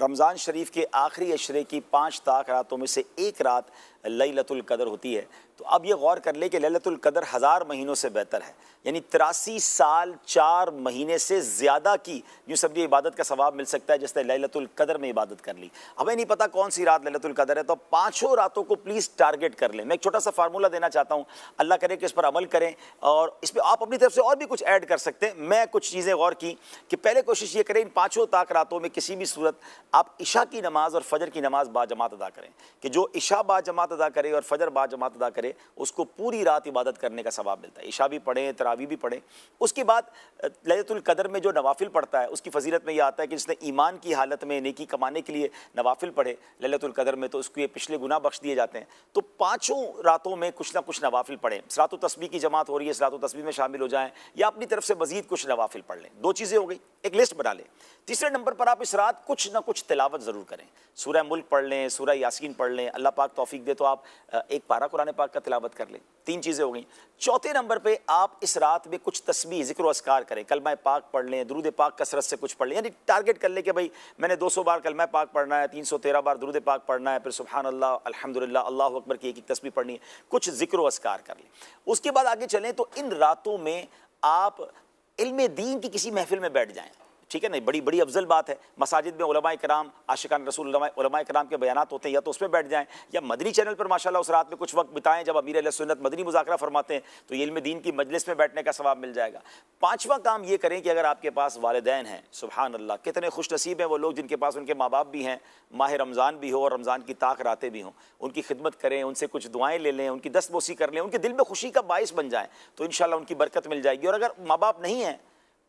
रमज़ान शरीफ के आखिरी अशरे की 5 ताक रातों में से एक रात लैलतुल कदर होती है। तो अब ये गौर कर ले कि लैलतुल कदर 1000 महीनों से बेहतर है, यानी 83 साल 4 महीने से ज़्यादा की यूँ समझिए इबादत का सवाब मिल सकता है जिसने लैलतुल कदर में इबादत कर ली। हमें नहीं पता कौन सी रात लैलतुल कदर है, तो पाँचों रातों को प्लीज़ टारगेट कर लें। मैं एक छोटा सा फार्मूला देना चाहता हूँ, अल्लाह करे कि इस पर अमल करें और इस पर आप अपनी तरफ से और भी कुछ ऐड कर सकते हैं। मैं कुछ चीज़ें गौर की कि पहले कोशिश ये करें इन 5 ताक रातों में किसी भी सूरत आप इशा की नमाज और फजर की नमाज बाजमात अदा करें, कि जो इशा बाजमात अदा करे और फजर बाजमात अदा करे उसको पूरी रात इबादत करने का सवाब मिलता है। इशा भी पढ़ें, तरावी भी पढ़ें। उसके बाद लैलतुल कदर में जो नवाफिल पढ़ता है उसकी फजीलत में यह आता है कि जिसने ईमान की हालत में नेकी कमाने के लिए नवाफिल पढ़े लैलतुल कदर में, तो उसको ये पिछले गुनाह बख्श दिए जाते हैं। तो 5 रातों में कुछ ना कुछ नवाफिल पढ़ें। सलातो तस्बीह की जमात हो रही है, सलातो तस्बीह में शामिल हो जाएं या अपनी तरफ से मजीद कुछ नवाफिल पढ़ लें। 2 चीज़ें हो गई, एक लिस्ट बना लें। तीसरे नंबर पर आप इस रात कुछ ना कुछ तिलावत ज़रूर करें। सूरह मुल्क पढ़ लें, सूरह यासीन पढ़ लें, अल्लाह पाक तौफीक दे तो आप एक पारा कुरान पाक का तिलावत कर लें। 3 चीज़ें हो गई। चौथे नंबर पे आप इस रात में कुछ तस्बीह ज़िक्र अस्कार करें, कलमा पाक पढ़ लें, दुरूद पाक कसरत से कुछ पढ़ लें। यानी टारगेट कर लें कि भाई मैंने 200 बार कलमा पाक पढ़ना है, 313 बार दुरूद पाक पढ़ना है, फिर सुभान अल्लाह, अल्हम्दुलिल्लाह, अल्लाहु अकबर की एक तस्बीह पढ़नी है, कुछ ज़िक्र अस्कार कर लें। उसके बाद आगे चलें तो इन रातों में आप इल्म दीन की किसी महफिल में बैठ जाएँ, ठीक है ना, बड़ी बड़ी अफजल बात है। मसाजिद में उलमाए कराम, आशिकान रसूल उलमाए कराम के बयानात होते हैं, या तो उसमें बैठ जाएं या मदनी चैनल पर माशाल्लाह उस रात में कुछ वक्त बिताएं जब अमीर अहले सुन्नत मदनी मुज़ाकरा फरमाते हैं, तो ये इल्म दीन की मजलिस में बैठने का सवाब मिल जाएगा। 5वां काम ये करें कि अगर आपके पास वालिदैन हैं, सुभान अल्लाह, कितने खुश नसीब हैं वो लोग जिनके पास उनके माँ बाप भी हैं, माह रमज़ान भी हो और रमज़ान की ताक रातें भी हों, उनकी खिदमत करें, उनसे कुछ दुआएँ ले लें, उनकी दस्तबोसी कर लें, उनके दिल में खुशी का बाइस बन जाए, तो इंशाअल्लाह उनकी बरकत मिल जाएगी। और अगर माँ बाप नहीं हैं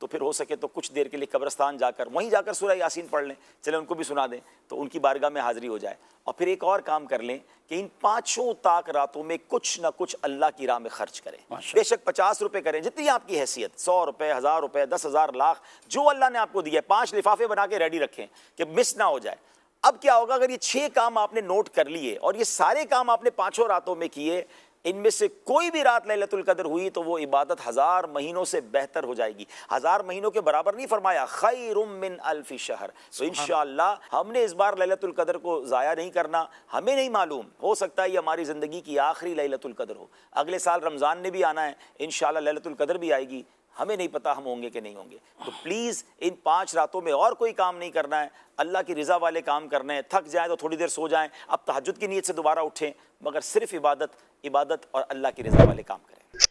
तो फिर हो सके तो कुछ देर के लिए कब्रिस्तान जाकर वहीं जाकर सूरह यासीन पढ़ लें, चले उनको भी सुना दें तो उनकी बारगाह में हाज़िरी हो जाए। और फिर एक और काम कर लें कि इन 5 ताक रातों में कुछ ना कुछ अल्लाह की राह में खर्च करें। बेशक 50 रुपये करें, जितनी आपकी हैसियत, 100 रुपये, 1000 रुपये, 10,000, लाख, जो अल्लाह ने आपको दिया है। 5 लिफाफे बना के रेडी रखें कि मिस ना हो जाए। अब क्या होगा, अगर ये 6 काम आपने नोट कर लिए और ये सारे काम आपने 5 रातों में किए, इनमें से कोई भी रात लैलतुल कदर हुई तो वो इबादत 1000 महीनों से बेहतर हो जाएगी। 1000 महीनों के बराबर नहीं फरमाया, खैरुम मिन अल्फि शहर। तो इंशाअल्लाह हमने इस बार लैलतुल कदर को ज़ाया नहीं करना। हमें नहीं मालूम, हो सकता है ये हमारी ज़िंदगी की आखिरी लैलतुल कदर हो। अगले साल रमज़ान ने भी आना है, इंशाअल्लाह लैलतुल कदर भी आएगी, हमें नहीं पता हम होंगे कि नहीं होंगे। तो प्लीज़ इन 5 रातों में और कोई काम नहीं करना है, अल्लाह की रज़ा वाले काम करने हैं। थक जाएं तो थोड़ी देर सो जाएं, अब तहज्जुद की नीयत से दोबारा उठें, मगर सिर्फ इबादत और अल्लाह की रज़ा वाले काम करें।